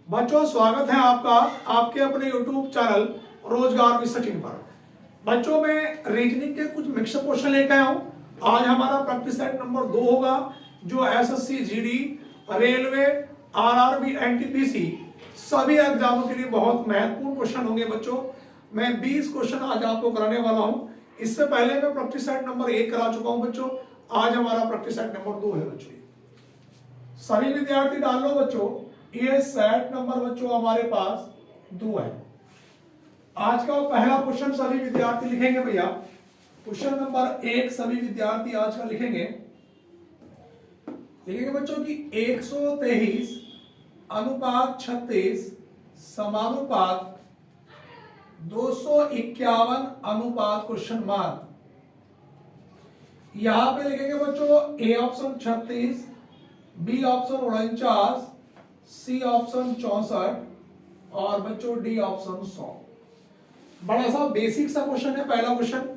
बच्चों स्वागत है आपका आपके अपने YouTube चैनल रोजगार विद सचिन पर। बच्चों में रीजनिंग के कुछ मिक्सअप क्वेश्चन लेकर आया हूं। आज हमारा प्रैक्टिस सेट नंबर 2 होगा जो SSC GD railway RRB NTPC सभी एग्जामों के लिए बहुत महत्वपूर्ण क्वेश्चन होंगे। बच्चों मैं 20 क्वेश्चन आज आपको कराने वाला हूं। इससे पहले मैं प्रैक्टिस सेट नंबर 1 करा चुका हूं बच्चों। आज हमारा प्रैक्टिस सेट नंबर 2 है बच्चों। सभी विद्यार्थी डाल लो बच्चों, ये सेट नंबर बच्चों हमारे पास 2 है। आज का पहला क्वेश्चन सभी विद्यार्थी लिखेंगे भैया। क्वेश्चन नंबर 1 सभी विद्यार्थी आज का लिखेंगे बच्चों की 123 अनुपात 36 समानुपात 251 अनुपात क्वेश्चन मार्क। यहां पे लिखेंगे बच्चों A option 36, B option 49, C option 64 और बच्चों डी ऑप्शन 100। बड़ा सा बेसिक सा क्वेश्चन है पहला क्वेश्चन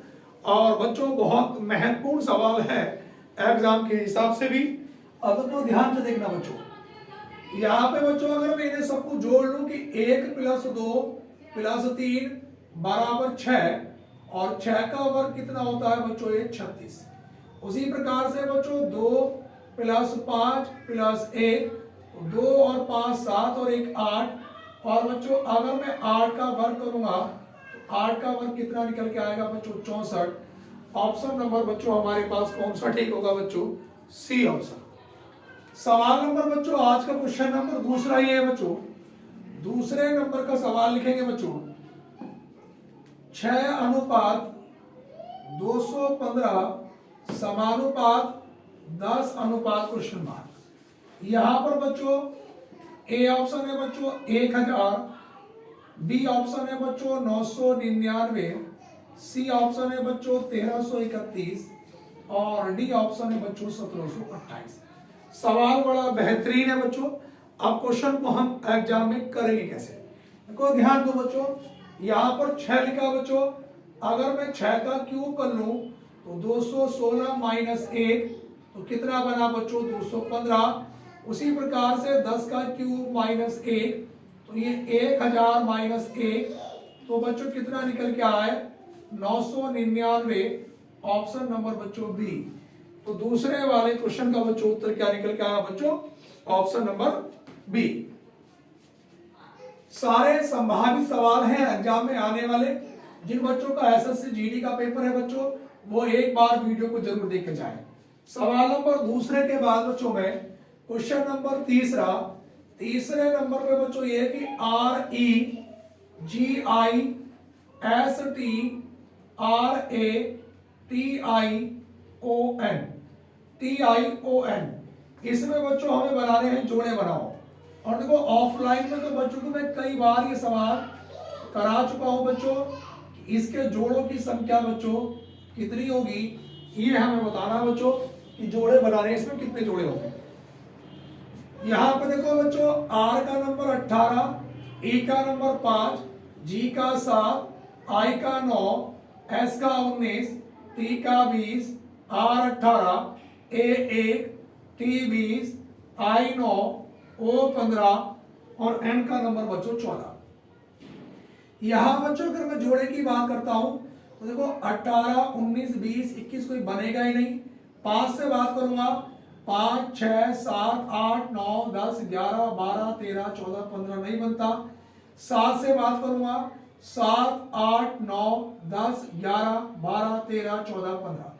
और बच्चों बहुत महत्वपूर्ण सवाल है एग्जाम के हिसाब से भी। अब तो ध्यान से देखना बच्चों, यहाँ पे बच्चों अगर मैं इन्हें सबको जोड़ लूं कि 1 + 2 + 3 बराबर 6 और 6 का वर्ग कितना होता है बच्चों ये 36। उसी प्रकार से बच्चों 2 + 5 + 1 2 और 5 7 और 1 8 और बच्चों अगर मैं 8 का वर्ग करूंगा तो 8 का वर्ग कितना निकल के आएगा बच्चों 64। ऑप्शन नंबर बच्चों हमारे पास कौन सा ठीक होगा बच्चों, सी ऑप्शन। सवाल नंबर बच्चों आज का क्वेश्चन नंबर दूसरा ये है बच्चों। दूसरे नंबर का सवाल लिखेंगे बच्चों 6 अनुपात 215 समानुपात 10 अनुपात क्वेश्चन मार्क। यहां पर बच्चों ए ऑप्शन है बच्चों 1000, बी ऑप्शन है बच्चों 999, सी ऑप्शन है बच्चों 1331 और डी ऑप्शन है बच्चों 1728। सवाल बड़ा बेहतरीन है बच्चों। अब क्वेश्चन को हम एग्जाम में करेंगे कैसे, देखो ध्यान दो बच्चों। यहां पर 6 लिखा बच्चों, अगर मैं 6 का क्यूब कर लूं तो 216 - 1 तो कितना बना बच्चों 215। उसी प्रकार से 10 का क्यूब -1 तो ये 1000 - 1 तो बच्चों कितना निकल के आए 999। ऑप्शन नंबर बच्चों बी। तो दूसरे वाले क्वेश्चन का बच्चों उत्तर क्या निकल के आया बच्चों, ऑप्शन नंबर बी। सारे संभावित सवाल हैं एग्जाम में आने वाले। जिन बच्चों का एसएससी जीडी का पेपर है बच्चों वो एक बार वीडियो को जरूर देख के जाएं। सवाल नंबर दूसरे के बाद बच्चों में क्वेश्चन नंबर तीसरे नंबर पे बच्चों ये कि REGISTRATION इसमें बच्चों हमें बनाने हैं जोड़े बनाओ। और देखो ऑफलाइन में तो बच्चों को मैं कई बार ये सवाल करा चुका हूं बच्चों। इसके जोड़ों की संख्या बच्चों कितनी होगी ये हमें बताना बच्चों कि जोड़े बनाने इसमें कितने जोड़े होंगे। यहां पर देखो बच्चों R का नंबर 18, E का नंबर 5, G का 7, I का 9, S का 19, T का 20, R 18, A 1, T 20, I 9, O 15 और N का नंबर बच्चों 14। यहां बच्चों अगर मैं जोड़े की बात करता हूं तो देखो 18 19 20 21 कोई बनेगा ही नहीं। 5 से बात करूंगा 5 6 7 8 9 10 11 12 13 14 15 नहीं बनता। 7 से बात करूंगा 7 8 9 10 11 12 13 14 15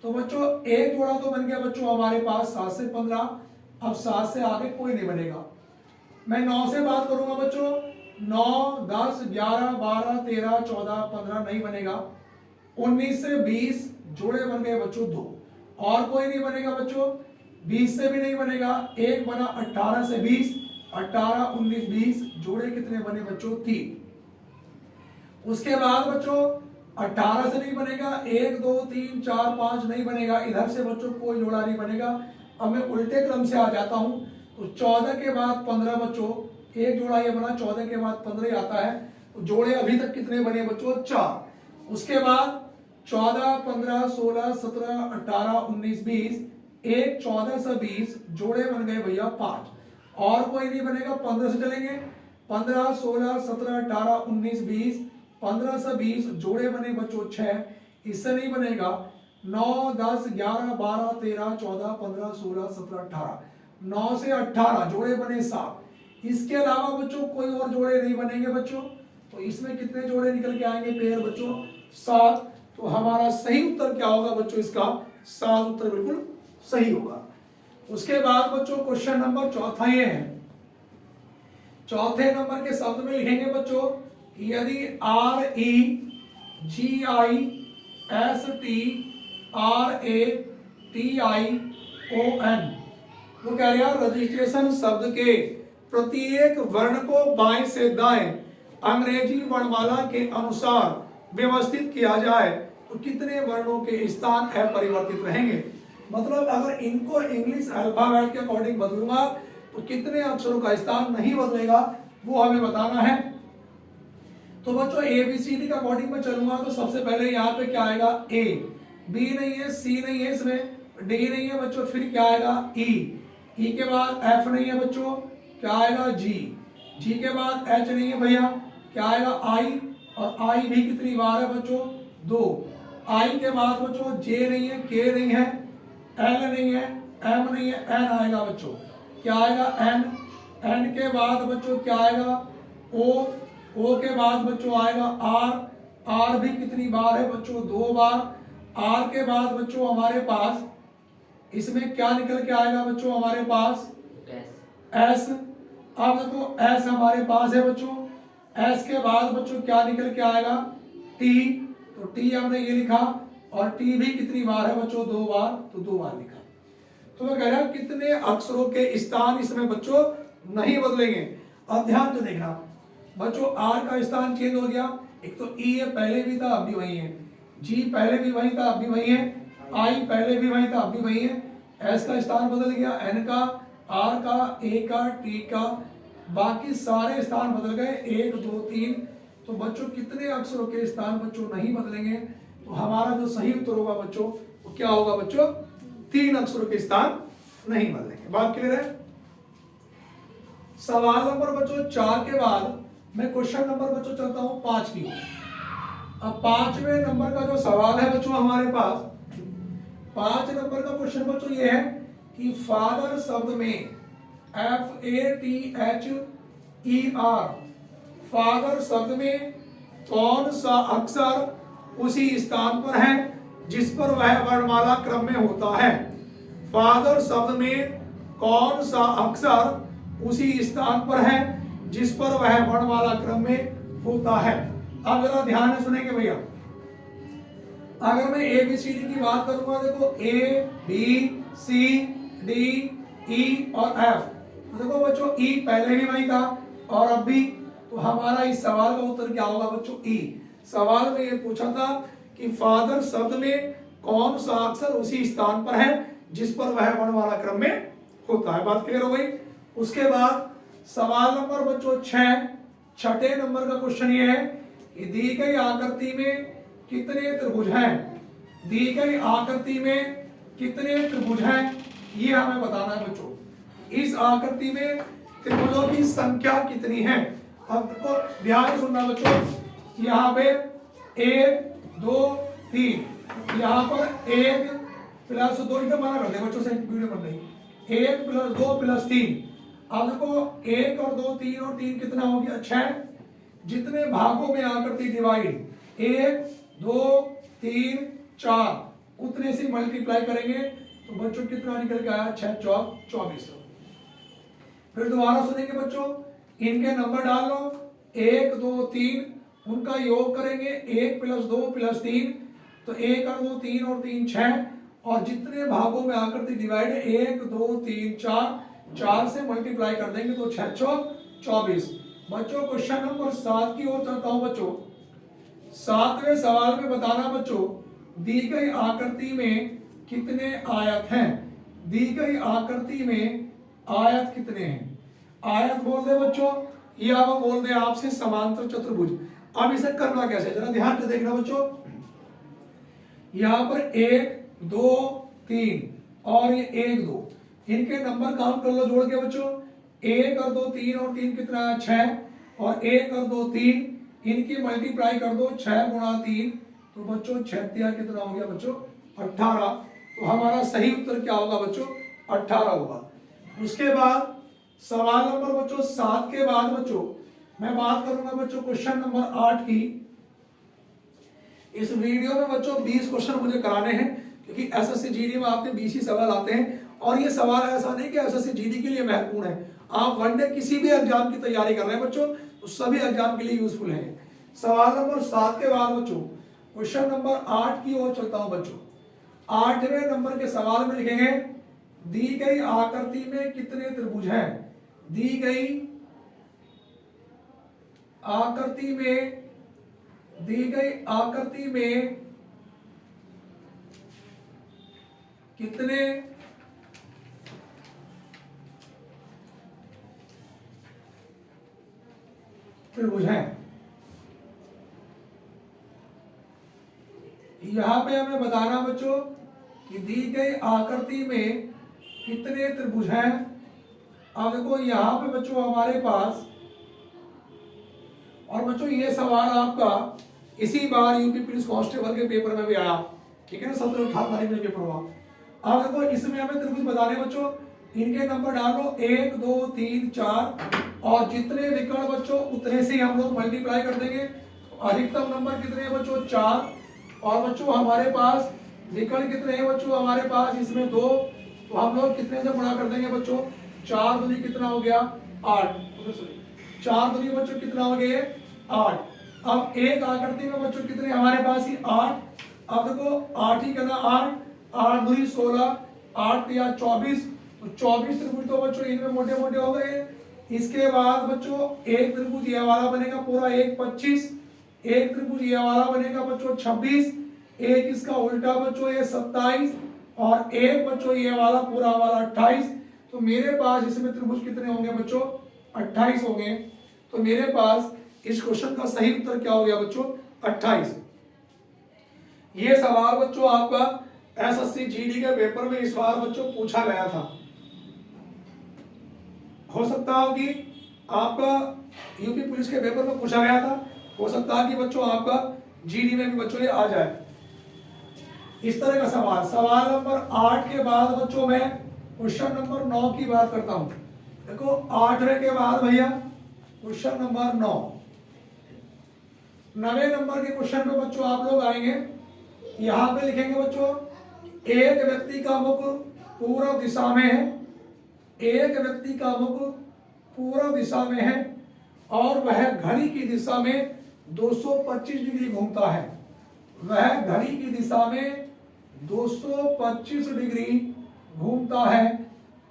तो बच्चों एक जोड़ा तो बन गया बच्चों हमारे पास 7 से 15। अब 7 से आगे कोई नहीं बनेगा। मैं 9 से बात करूंगा बच्चों 9 10 11 12 13 14 15 नहीं बनेगा। 19 से 20 जोड़े बन गए बच्चों 2 और कोई नहीं बनेगा बच्चों। 20 से भी नहीं बनेगा, एक बना। 18 से 20 18 19 20 जोड़े कितने बने बच्चों 3। उसके बाद बच्चों 18 से नहीं बनेगा, 1 2 3 4 5 नहीं बनेगा। इधर से बच्चों कोई जोड़ा नहीं बनेगा। अब मैं उल्टे क्रम से आ जाता हूं तो 14 के बाद 15 बच्चों एक जोड़ा ये बना, 14 के बाद 15 आता है। तो जोड़े अभी तक कितने बने बच्चों 4। उसके बाद 14 15 16 17 18 19 20 एक 14 से 20 जोड़े बन गए भैया 5 और कोई नहीं बनेगा, 15 से चलेंगे। 15, 16, 17, 18, 19, 20, 15 से 20 जोड़े बने बच्चों 6, इससे नहीं बनेगा। 9, 10, 11, 12, 13, 14, 15, 16, 17, 18, 9 से 18 जोड़े बने 7। इसके अलावा बच्चों कोई और जोड़े नहीं बनेंगे बच्चों। तो इसमें कितने जोड़े निकल के आएंगे पेयर बच्चों? 7। तो हमारा सही उत्तर क्या होगा बच्चों? इसका 7 उत्तर बिल्कुल सही होगा। उसके बाद बच्चों क्वेश्चन नंबर चौथा ये है। चौथे नंबर के शब्द में लिखेंगे बच्चों, यदि REGISTRATION वो कह रहा है रजिस्ट्रेशन शब्द के प्रत्येक वर्ण को बाएं से दाएं अंग्रेजी वर्णमाला के अनुसार व्यवस्थित किया जाए तो कितने वर्णों के स्थान अपरिवर्तित रहेंगे? मतलब अगर इनको इंग्लिश अल्फाबेट के अकॉर्डिंग बदलूंगा तो कितने अक्षरों का स्थान नहीं बदलेगा, वो हमें बताना है। तो बच्चों ABCD के अकॉर्डिंग में चलूंगा तो सबसे पहले यहाँ पे क्या आएगा? A, B नहीं है, C नहीं है, इसमें D नहीं है बच्चों, फिर क्या आएगा? E के बाद F नहीं है बच्चों, क्या आएगा? G के बाद H नहीं है भैया, क्या आएगा? I, और I भी कितनी बार है बच्चों? 2। I के बाद बच्चों J नहीं है, K नहीं है, L नहीं है, M नहीं है, N आएगा बच्चों, क्या आएगा? N के बाद बच्चों क्या आएगा? O के बाद बच्चों आएगा R भी कितनी बार है बच्चों? 2 बार। R के बाद बच्चों हमारे पास इसमें क्या निकल के आएगा बच्चों? हमारे पास S। अब देखो S हमारे पास है बच्चों। S के बाद बच्चों क्या निकल के आएगा? T। तो T हमने ये लिखा, और T भी कितनी बार है बच्चों? 2 बार, तो 2 बार लिखा। तो मैं कह रहा हूं कितने अक्षरों के स्थान इसमें बच्चों नहीं बदलेंगे। अब ध्यान से देखना बच्चों, R का स्थान चेंज हो गया। एक तो E है, पहले भी था अब भी वही है। G पहले भी वही था अब भी वही है। I पहले भी वही था अब भी वही है। S का स्थान बदल गया, N का, R का, A का, T का, बाकी सारे स्थान बदल गए 1, 2, 3। तो बच्चों कितने अक्षरों के स्थान बच्चों नहीं बदलेंगे? तो हमारा जो सही उत्तर होगा बच्चों वो क्या होगा बच्चों? 3 अक्षरों के स्थान नहीं बदलेंगे। बात क्लियर है? सवाल नंबर बच्चों 4 के बाद मैं क्वेश्चन नंबर बच्चों चलता हूं 5 की। अब 5वें नंबर का जो सवाल है बच्चों हमारे पास, 5 नंबर का क्वेश्चन बच्चों ये है कि फादर शब्द में FATHER, फादर शब्द में कौन सा अक्षर उसी स्थान पर है जिस पर वह वर्णमाला क्रम में होता है? फादर शब्द में कौन सा अक्षर उसी स्थान पर है जिस पर वह वर्णमाला क्रम में होता है? अब जरा ध्यान से सुनेंगे भैया। अगर मैं ABCD की बात करूंगा, देखो A, B, C, D, E और F। तो देखो बच्चों E पहले भी वही था और अब भी। तो हमारा इस सवाल का उत्तर क्या होगा बच्चों? E। सवाल में ये पूछा था कि फादर शब्द में कौन सा अक्षर उसी स्थान पर है जिस पर वह वर्णमाला क्रम में होता है। बात क्लियर हो गई? उसके बाद सवाल नंबर बच्चों 6, छठे नंबर का क्वेश्चन ये है कि दी गई आकृति में कितने त्रिभुज हैं? दी गई आकृति में कितने त्रिभुज हैं ये हमें बताना है बच्चों। इस आकृति में त्रिभुजों की संख्या कितनी है? अब देखो ध्यान से सुनना बच्चों, यहाँ पे 1, 2, 3, यहाँ पर 1 प्लस 2, इधर मना कर दे बच्चों से वीडियो बन रही, 1 प्लस 2 प्लस 3। अब देखो 1 और 2, 3 और 3 कितना हो गया? 6। जितने भागों में आकृति डिवाइड 1, 2, 3, 4 उतने से मल्टीप्लाई करेंगे तो बच्चों कितना निकल के आया? 6 चौक 24। फिर दोबारा सुनेंगे बच्चों, इनके नंबर डाल लो 1, 2, 3, उनका योग करेंगे 1 प्लस 2 प्लस 3, तो 1 और 2 3 और 3 6, और जितने भागों में आकृति डिवाइड है 1, 2, 3, 4 से मल्टीप्लाई कर देंगे तो 6 चौक 24। बच्चों क्वेश्चन नंबर 7 की ओर चलता हूं बच्चों। 7वें सवाल में बताना बच्चों, दी गई आकृति में कितने आयत हैं? दी गई आकृति में आयत कितने हैं? आयत बोल दे बच्चों या वो बोल दे आपसे समांतर चतुर्भुज। अब इसे करना कैसे, जरा ध्यान से देखना बच्चों। यहां पर 1, 2, 3 और ये 1, 2, इनके नंबर काउंट कर लो जोड़ के बच्चों। 1 और 2 3 और 3 कितना है 6 और 1 और 2 3 इनकी मल्टीप्लाई कर दो 6 गुणा 3 तो बच्चों 6 कितना हो गया बच्चों 18। तो हमारा सही उत्तर क्या होगा बच्चों 18 होगा। उसके बाद सवाल नंबर बच्चों 7 के बाद बच्चों मैं बात करूंगा बच्चों क्वेश्चन नंबर 8 की। इस वीडियो में बच्चों 20 क्वेश्चन मुझे कराने हैं क्योंकि एसएससी जीडी में आपके 20 ही सवाल आते हैं और ये सवाल ऐसा नहीं कि एसएससी जीडी के लिए महत्वपूर्ण है। आप वनडे किसी भी एग्जाम की तैयारी कर रहे हैं बच्चों तो सभी एग्जाम के लिए यूजफुल है। सवाल नंबर 7 के बाद बच्चों क्वेश्चन नंबर 8 की ओर चलता हूं बच्चों। 8वें नंबर के सवाल में लिखेंगे दी गई आकृति में कितने त्रिभुज हैं। दी गई आकृति में कितने त्रिभुज हैं। यहां पे हमें बताना बच्चों कि दी गई आकृति में कितने त्रिभुज हैं। अब देखो यहां पे बच्चों हमारे पास और बच्चों ये सवाल आपका इसी बार यूपी पुलिस कांस्टेबल के पेपर में भी आया, ठीक है ना, 17-18 तारीख में पेपर हुआ। अब देखो इसमें हमें त्रिभुज बताने बच्चों, इनके नंबर डालो 1 2 3 4 और जितने विकर्ण बच्चों उतने से हम लोग मल्टीप्लाई कर देंगे। अधिकतम नंबर कितने हैं बच्चों 4 और बच्चों हमारे पास विकर्ण कितने हैं बच्चों हमारे पास इसमें 2 तो हम लोग कितने से गुणा कर देंगे बच्चों 4 दूनी कितना हो गया 8 4 दूनी बच्चों कितना हो गया 8। अब एक आकृति में बच्चों कितने हमारे पास ही 8। अब देखो 8 ही करना 8 दूनी 16 8 या 24 तो 24 त्रिभुज तो बच्चों इनमें मोटे मोटे हो गए। इसके बाद बच्चों एक त्रिभुज ये वाला बनेगा पूरा 1 25 एक त्रिभुज ये वाला बनेगा बच्चों 26 एक इसका उल्टा बच्चों ये 27 और एक बच्चों ये वाला पूरा वाला 28। तो मेरे पास इसमें त्रिभुज कितने होंगे बच्चों 28 होंगे। तो मेरे पास इस क्वेश्चन का सही उत्तर क्या हो गया बच्चों 28। ये सवाल बच्चों आपका एसएससी जीडी के पेपर में इस बार बच्चों पूछा गया था। हो सकता हो कि आपका यूपी पुलिस के पेपर में पूछा गया था, हो सकता है कि बच्चों आपका जीडी में भी बच्चों ये आ जाए इस तरह का सवाल। सवाल नंबर 8 के बाद बच्चों मैं क्वेश्चन नंबर 9 की बात करता हूं। देखो 8वें के बाद भैया क्वेश्चन नंबर 9 9वें नंबर के क्वेश्चन पे बच्चों आप लोग आएंगे। यहां पे लिखेंगे बच्चों एक व्यक्ति का मुख पूर्व दिशा में है, एक व्यक्ति का मुख पूर्व दिशा में है और वह घड़ी की दिशा में 225 डिग्री घूमता है। वह घड़ी की दिशा में 225 डिग्री घूमता है।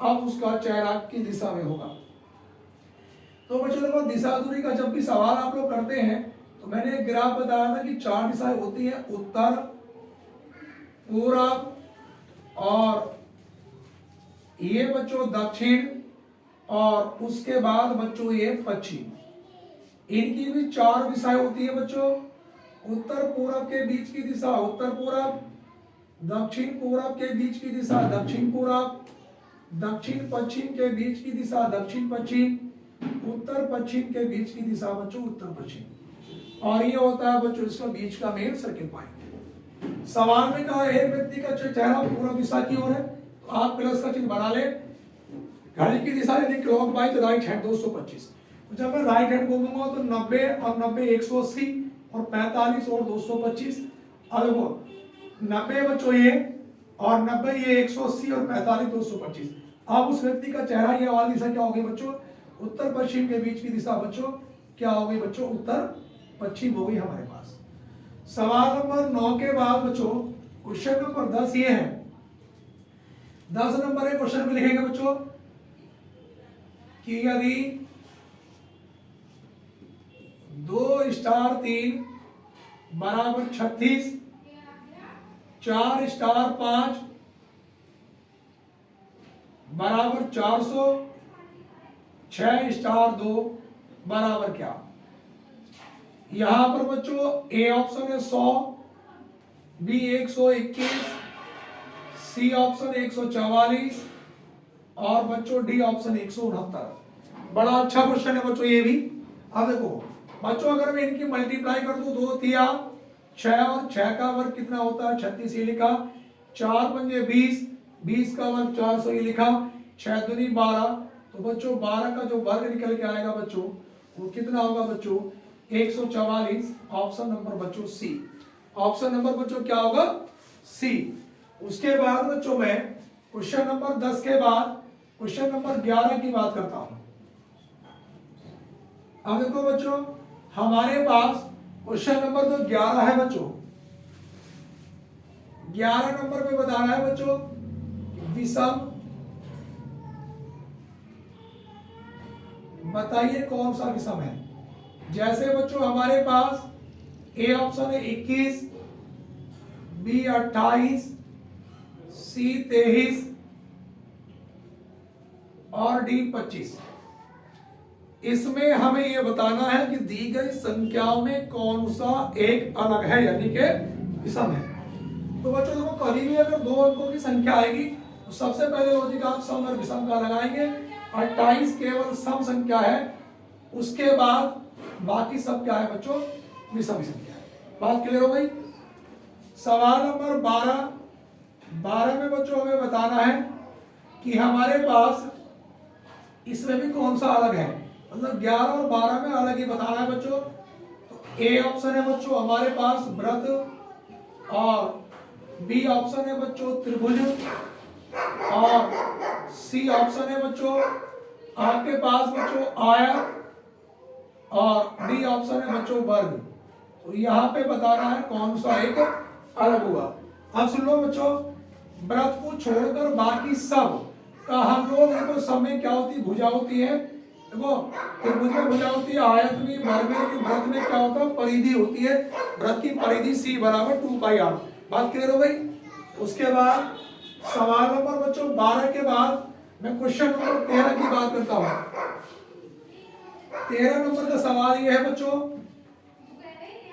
अब उसका चेहरा की दिशा में होगा। तो बच्चों देखो दिशा दूरी का जब भी सवाल आप लोग करते हैं तो मैंने एक ग्राफ बताया था कि 4 दिशाएं होती हैं, उत्तर पूरब और ये बच्चों दक्षिण और उसके बाद बच्चों ये पश्चिम। इनकी भी 4 दिशाएं होती है बच्चों, उत्तर पूरब के बीच की दिशा उत्तर पूरब, दक्षिण पूरब के बीच की दिशा दक्षिण पूरब, दक्षिण पश्चिम के बीच की दिशा दक्षिण पश्चिम, उत्तर पश्चिम के बीच की दिशा बच्चों उत्तर पश्चिम। और ये होता है बच्चों इसका बीच का मेन सर्किल पॉइंट। सवाल में कहा एक व्यक्ति का चेहरा पूर्व दिशा की ओर है तो आप प्लस का चिन्ह बना ले। घड़ी की दिशा यदि क्लॉकवाइज राइट हैंड 225, जब मैं राइट हैंड घूमूंगा तो 90 और 90 180 और 45 और 225। अब वो 90 बच्चों ये और 90 ये 180 और 45 225। अब उस व्यक्ति का चेहरा ये वाली दिशा क्या होगी बच्चों उत्तर पश्चिम के बीच की दिशा बच्चों क्या हो गई बच्चों उत्तर पश्चिम हो गई हमारे पास। सवाल नंबर 9 के बाद बच्चों क्वेश्चन नंबर 10 ये है। 10 नंबर के क्वेश्चन में लिखेंगे बच्चों कि यदि 2 स्टार 3 बराबर 36, 4 स्टार 5 बराबर 400, 6 स्टार 2 बराबर क्या। यहां पर बच्चों ए ऑप्शन है 100, बी 121, सी ऑप्शन 144 और बच्चों डी ऑप्शन 169। बड़ा अच्छा क्वेश्चन है बच्चों ये भी। अब देखो बच्चों, अगर मैं इनकी मल्टीप्लाई कर दूं, 2 तिया 6 और 6 का वर्ग कितना होता है 36, ये लिखा। 4 पंजे 20, 20 का वर्ग 400, ये लिखा। 6 दूनी 12, तो बच्चों 12 का जो वर्ग निकल के आएगा बच्चों वो कितना होगा बच्चों 144। ऑप्शन नंबर बच्चों सी। ऑप्शन नंबर बच्चों क्या होगा सी। उसके बाद बच्चों मैं क्वेश्चन नंबर 10 के बाद क्वेश्चन नंबर 11 की बात करता हूं। अब देखो बच्चों, हमारे पास क्वेश्चन नंबर तो 11 है बच्चों। 11 नंबर पे बताना है बच्चों विषम, बताइए कौन सा विषम है। जैसे बच्चों हमारे पास ए ऑप्शन है 21, बी 28, सी 23 और डी 25। इसमें हमें यह बताना है कि दी गई संख्याओं में कौन सा एक अलग है, यानी कि विषम है। तो बच्चों देखो, कभी भी अगर 2 अंकों की संख्या आएगी तो सबसे पहले लॉजिक आप सम और विषम का लगाएंगे। 28 केवल सम संख्या है, उसके बाद बाकी सब क्या है बच्चों विषम संख्या है। बात क्लियर हो गई। सवाल नंबर 12 में बच्चों हमें बताना है कि हमारे पास इसमें भी कौन सा अलग है, मतलब 11 और 12 में अलग ही बताना है बच्चों। तो ए ऑप्शन है बच्चों हमारे पास वृत्त, और बी ऑप्शन है बच्चों त्रिभुज, और सी ऑप्शन है बच्चों आपके पास बच्चों आयत, और डी ऑप्शन है बच्चों वर्ग। तो यहाँ पे बताना है कौन सा एक अलग हुआ। अब सुन लो बच्चों, वृत्त को छोड़कर बाकी सब का हम लोग देखो, सब में क्या होती है भुजा होती है। देखो त्रिभुज में भुजा होती है, आयत में, वर्ग में, वृत्त में क्या होता है परिधि होती है। वृत्त की परिधि सी बराबर 2πr। बात क्लियर हो गई। उसके बाद सवाल नंबर बच्चों 12 के बाद मैं क्वेश्चन नंबर 13 की बात करता हूं। 13 नंबर का सवाल यह है बच्चों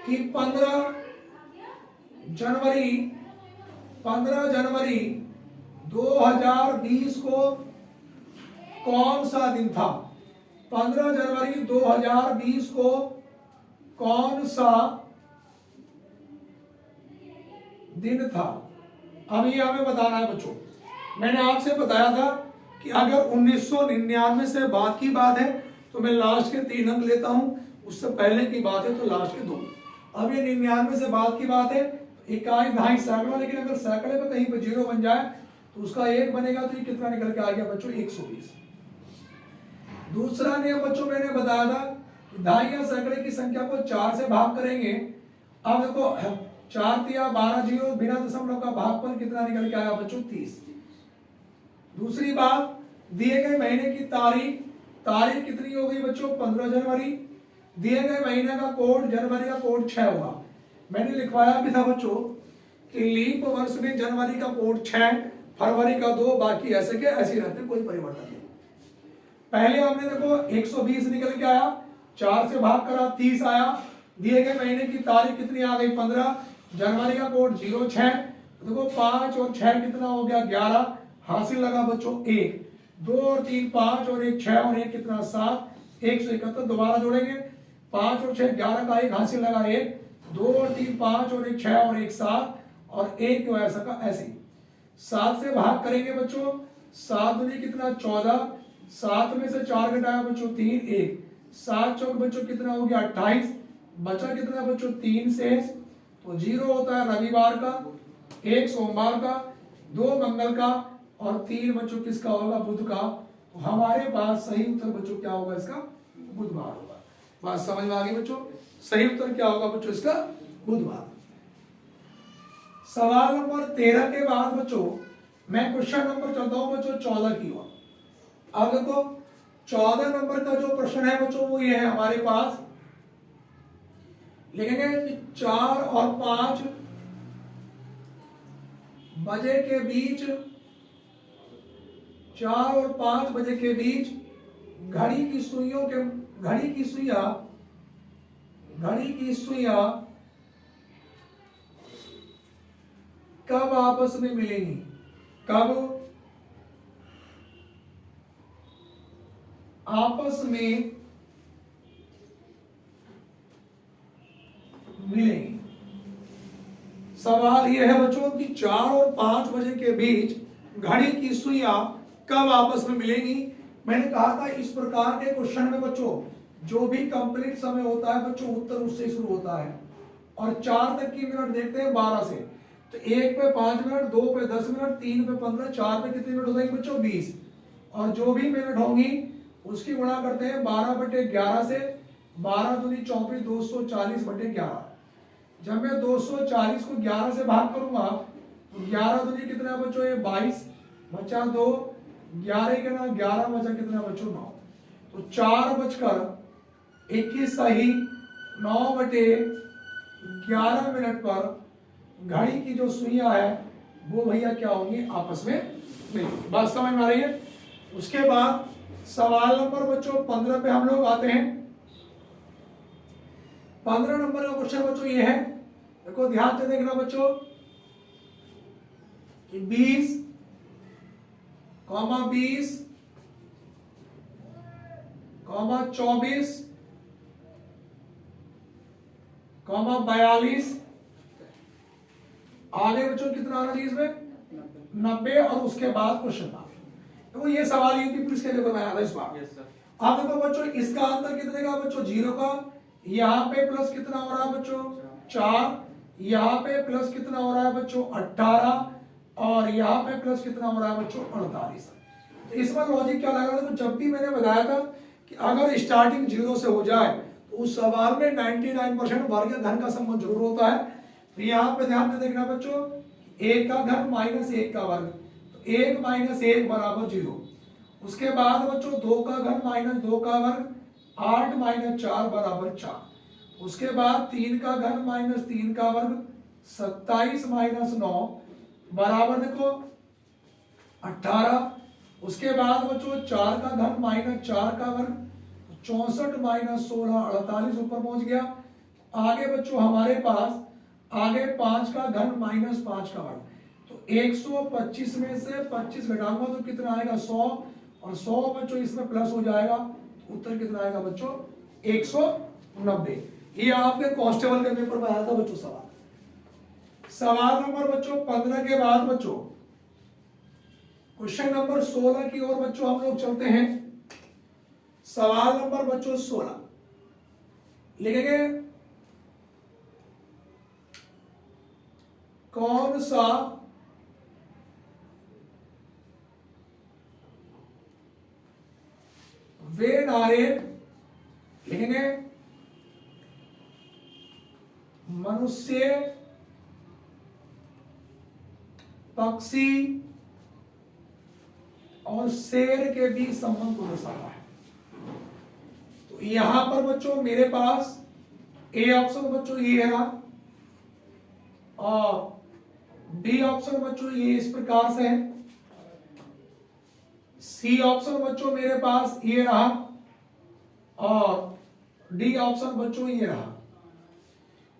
कि 15 जनवरी 2020 को कौन सा दिन था। 15 जनवरी 2020 को कौन सा दिन था। अब ये हमें बताना है बच्चों। मैंने आपसे बताया था कि अगर 1999 से बाद की बात है तो मैं लास्ट के 3 अंक लेता हूं, उससे पहले की बात है तो लास्ट के 2। अब ये 99 से बाद की बात है, इकाई दहाई सैकड़ा, लेकिन अगर सैकड़े पे कहीं पे 0 बन जाए तो उसका 1 बनेगा, तो ये कितना निकल के आ गया बच्चों 120। दूसरा नियम बच्चों मैंने बताया था कि दहाई या सैकड़े की संख्या को 4 से भाग करेंगे। अब देखो 4 तिया 12 जीरो, बिना दशमलव का भागफल कितना निकल के आया बच्चों 30। दूसरी बात, दिए गए महीने की तारीख कितनी हो गई बच्चों 15 जनवरी। दिए गए महीने का कोड जनवरी का कोड 6 होगा। मैंने लिखवाया भी था बच्चों कि लीप वर्ष में जनवरी का कोड 6, फरवरी का 2, बाकी ऐसे के ऐसे रहते, कोई परिवर्तन नहीं। पहले हमने देखो 120 निकल के आया, 4 से भाग करा 30 आया। दिए गए महीने की तारीख कितनी आ गई 15, जनवरी का कोड 06। देखो 5 और 6 कितना हो गया 11, हासिल लगा बच्चों 1। 2 और 3 5 और 1 6 और 1 कितना 7, 171। दोबारा जोड़ेंगे 5 और 6 11 का 1 हासिल लगा 1। 2 और 3 5 और 1 6 और 1 7 और 1 क्यों ऐसा का ऐसे। 7 से भाग करेंगे बच्चों, 7 दूनी कितना 14, 7 में से 4 घटाया बच्चों 3 1, 7 चौक बच्चों कितना हो गया 28, बचा कितना बच्चों 3 से। तो 0 होता है रविवार का, 1 सोमवार का, 2 मंगल का और 3 बच्चों किसका होगा बुध का। तो हमारे पास सही उत्तर बच्चों क्या होगा इसका बुधवार होगा। बात समझ में आ गई बच्चों। सही उत्तर क्या होगा बच्चों इसका बुधवार। सवाल नंबर 13 के बाद बच्चों मैं क्वेश्चन नंबर चलता हूं बच्चों 14 की ओर। अब देखो 14 नंबर का जो प्रश्न है बच्चों वो ये है हमारे पास, लिखेंगे कि 4 और 5 बजे के बीच, 4 और 5 बजे के बीच घड़ी की सुइयां कब आपस में मिलेंगी। कब आपस में मिलेंगी। सवाल यह है बच्चों कि 4 और 5 बजे के बीच घड़ी की सुइयां कब आपस में मिलेंगी। मैंने कहा था इस प्रकार के क्वेश्चन में बच्चों जो भी कंप्लीट समय होता है बच्चों उत्तर उससे शुरू होता है, और 4 तक की मिनट देखते हैं 12 से, तो 1 पे 5 मिनट, 2 पे 10 मिनट, 3 पे 15, 4 पे कितने मिनट हो जाएंगे बच्चों 20, और जो भी मिनट होंगी उसकी गुणा करते हैं 12/11 से। 12 दूनी 24, 240/11। जब मैं 240 को 11 से भाग करूंगा तो 11 दूनी कितना बच्चों ये 22, बचा 2, 11 के ना 11, बचा कितना बच्चों 9। तो 4:21 सही 9/11 पर घड़ी की जो सुइयां है वो भैया क्या होंगी आपस में मिलेंगी। बात समझ में आ रही है। उसके बाद सवाल नंबर बच्चों 15 पे हम लोग आते हैं। 15 नंबर का क्वेश्चन बच्चों ये है, देखो ध्यान से देखना बच्चों कि 20, 20, 24, 42, आगे बच्चों कितना आना चाहिए इसमें 90, और उसके बाद क्वेश्चन मार्क। देखो ये सवाल यूपी पुलिस के पेपर में आया था इस बार। अब देखो बच्चों इसका आंसर कितने का बच्चों 0 का, यहाँ पे प्लस कितना हो रहा है बच्चों 4, यहाँ पे प्लस कितना हो रहा है बच्चों 18, और यहाँ पे प्लस कितना हो रहा है बच्चों 48। तो इसमें लॉजिक क्या लगा था, जब भी मैंने बताया था कि अगर स्टार्टिंग 0 से हो जाए तो उस सवाल में 99% वर्ग घन का संबंध जरूर होता है। तो यहाँ पे ध्यान से देखना बच्चों 1 का घन माइनस 1 का वर्ग, तो 1 माइनस 1 बराबर 0। उसके बाद बच्चों 2 का घन माइनस 2 का वर्ग, 8 माइनस 4 बराबर 4। उसके बाद 3 का घन माइनस 3 का वर्ग, 27 माइनस 9 बराबर देखो 18। उसके बाद बच्चों 4 का घन माइनस 4 का वर्ग, 64 माइनस 16 48 ऊपर पहुंच गया। आगे बच्चों हमारे पास आगे 5 का घन माइनस 5 का वर्ग, तो 125 में से 25 घटाऊंगा तो कितना आएगा 100, और 100 बच्चों इसमें प्लस हो जाएगा, तो उत्तर कितना आएगा बच्चों 190। ये आपके कांस्टेबल के पेपर में आया था बच्चों सवाल। सवाल नंबर बच्चों 15 के बाद बच्चों क्वेश्चन नंबर 16 की ओर बच्चों हम लोग चलते हैं। सवाल नंबर बच्चों 16 लिखेंगे, कौन सा वे नारेन, लिखेंगे मनुष्य, पक्षी और शेर के बीच संबंध को दर्शाता है। तो यहां पर बच्चों मेरे पास ए ऑप्शन बच्चों ये है, और बी ऑप्शन बच्चों ये इस प्रकार से है, सी ऑप्शन बच्चों मेरे पास ये रहा, और डी ऑप्शन बच्चों ये रहा।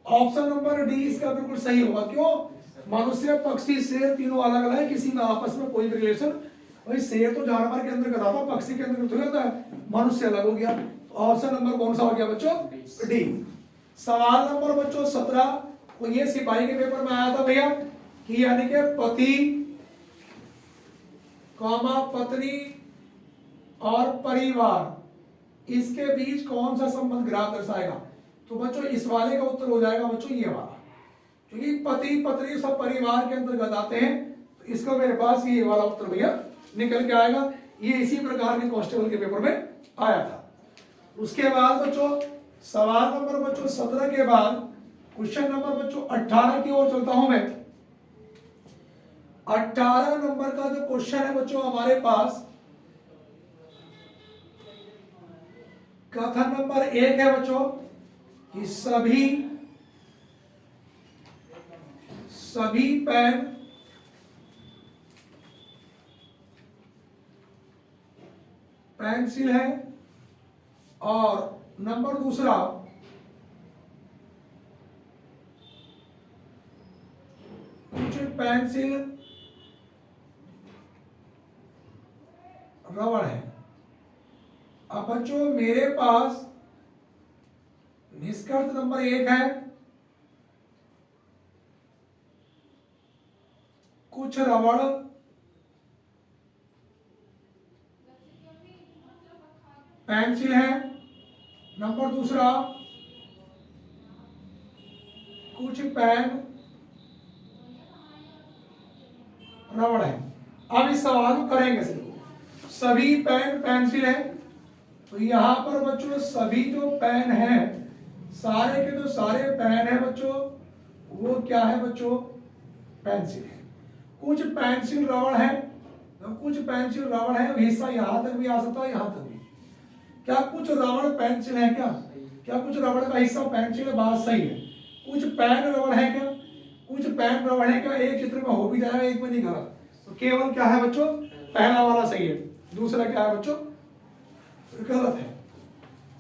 ऑप्शन नंबर डी इसका बिल्कुल सही होगा। क्यों? मनुष्य, पक्षी, शेर तीनों अलग अलग है, किसी में आपस में कोई भी रिलेशन, भाई शेर तो जानवर के अंदर आता है, पक्षी के अंदर थोड़ी होता है, मनुष्य अलग हो गया। तो ऑप्शन नंबर कौन सा हो गया बच्चों डी। सवाल नंबर बच्चों 17 को ये सिपाही के पेपर में आया था भैया कि यानी कि पति कौमा पत्नी और परिवार इसके बीच कौन सा संबंध ग्राफ दर्शाएगा। तो बच्चों इस वाले का उत्तर हो जाएगा बच्चों ये वाला, क्योंकि पति पत्नी सब परिवार के अंतर्गत आते हैं, तो इसका मेरे पास ये वाला उत्तर भैया निकल के आएगा। ये इसी प्रकार के कांस्टेबल के पेपर में आया था। उसके बाद बच्चों सवाल नंबर बच्चों 17 के बाद क्वेश्चन नंबर बच्चों 18 की ओर चलता हूं मैं। 18 नंबर का जो क्वेश्चन है बच्चों हमारे पास, कथन नंबर 1 है बच्चों कि सभी पेन पेंसिल है, और नंबर दूसरा कुछ पेंसिल रबड़ है। अब बच्चों मेरे पास निष्कर्ष नंबर 1 है, कुछ रबड़ पेंसिल है। नंबर दूसरा, कुछ पेन रबड़ है। अब इस सवाल को करेंगे सिर्फ, सभी पेन पेंसिल है, तो यहां पर बच्चों सभी जो पेन है, सारे के तो सारे पेन है बच्चों, वो क्या है बच्चों, पेंसिल है। कुछ पेंसिल रबड़ है, तो कुछ पेंसिल रबड़ है, हिस्सा यहां तक भी आ सकता है, यहां तक भी। क्या कुछ रबड़ पेंसिल है क्या? क्या कुछ रबड़ का हिस्सा पेंसिल है? बात सही है। कुछ पेन रबड़ है क्या? कुछ पेन रबड़ है क्या? एक चित्र में हो भी जाएगा, एक में नहीं गलत। तो केवल क्या है बच्चों, पहला वाला सही है, दूसरा क्या है बच्चों, गलत है।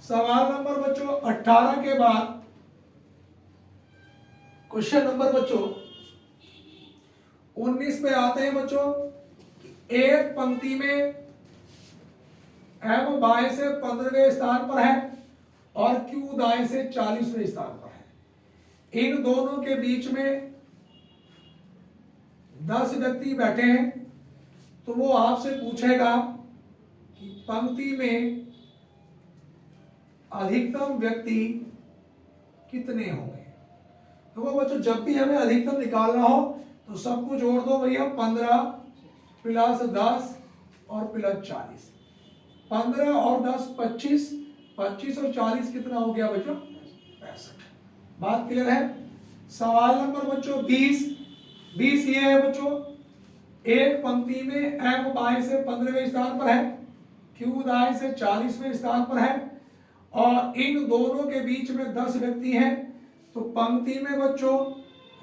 सवाल नंबर बच्चों 18 के बाद क्वेश्चन नंबर बच्चों 19 पे आते हैं बच्चों। एक पंक्ति में एम बाएं से 15वें स्थान पर है और क्यू दाएं से 40वें स्थान पर है। इन दोनों के बीच में 10 व्यक्ति बैठे हैं, तो वो आपसे पूछेगा कि पंक्ति में अधिकतम व्यक्ति कितने होंगे। तो वो बच्चों जब भी हमें अधिकतम निकालना हो तो सबको जोड़ दो भैया, 15 प्लस 10 और प्लस 40। 15 और 10 25, 25 और 40 कितना हो गया बच्चों, 65। बात क्लियर है। सवाल नंबर बच्चों 20 ये है बच्चों, एक पंक्ति में एम बाएं से 15वें स्थान पर है, क्यू दाएं से 40वें स्थान पर है और इन दोनों के बीच में 10 व्यक्ति हैं, तो पंक्ति में बच्चों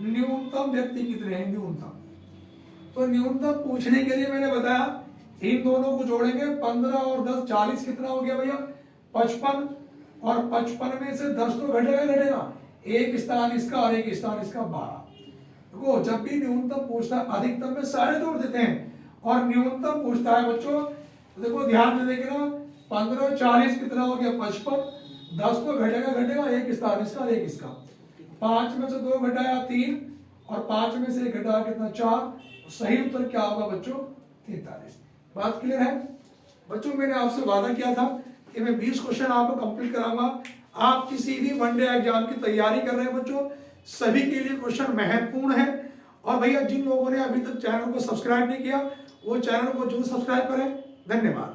न्यूनतम व्यक्ति कितने हैं, न्यूनतम। तो न्यूनतम पूछने के लिए मैंने बताया इन दोनों को जोड़ेंगे, 15 और 10 40 कितना हो गया भैया, 55। और 55 में से 10 तो घटेगा, एक स्थान इसका और एक स्थान इसका, 12। देखो जब भी न्यूनतम पूछता है, अधिकतम में सारे जोड़ देते हैं, और न्यूनतम पूछता है बच्चों, तो देखो ध्यान से देखना, 15 40 कितना हो गया, 55। 10 तो घटेगा, एक स्थान इसका और एक इसका। 5 में से 2 घटाया 3 और 5 में से 1 घटाया कितना, 4। सही उत्तर क्या होगा बच्चों, 43। बात क्लियर है बच्चों। मैंने आपसे वादा किया था कि मैं 20 क्वेश्चन आपको कंप्लीट कराऊंगा। आप किसी भी वनडे एग्जाम की तैयारी कर रहे हैं बच्चों, सभी के लिए क्वेश्चन महत्वपूर्ण है। और भैया जिन लोगों ने अभी तक चैनल को सब्सक्राइब नहीं किया, वो चैनल को जरूर सब्सक्राइब करें। धन्यवाद।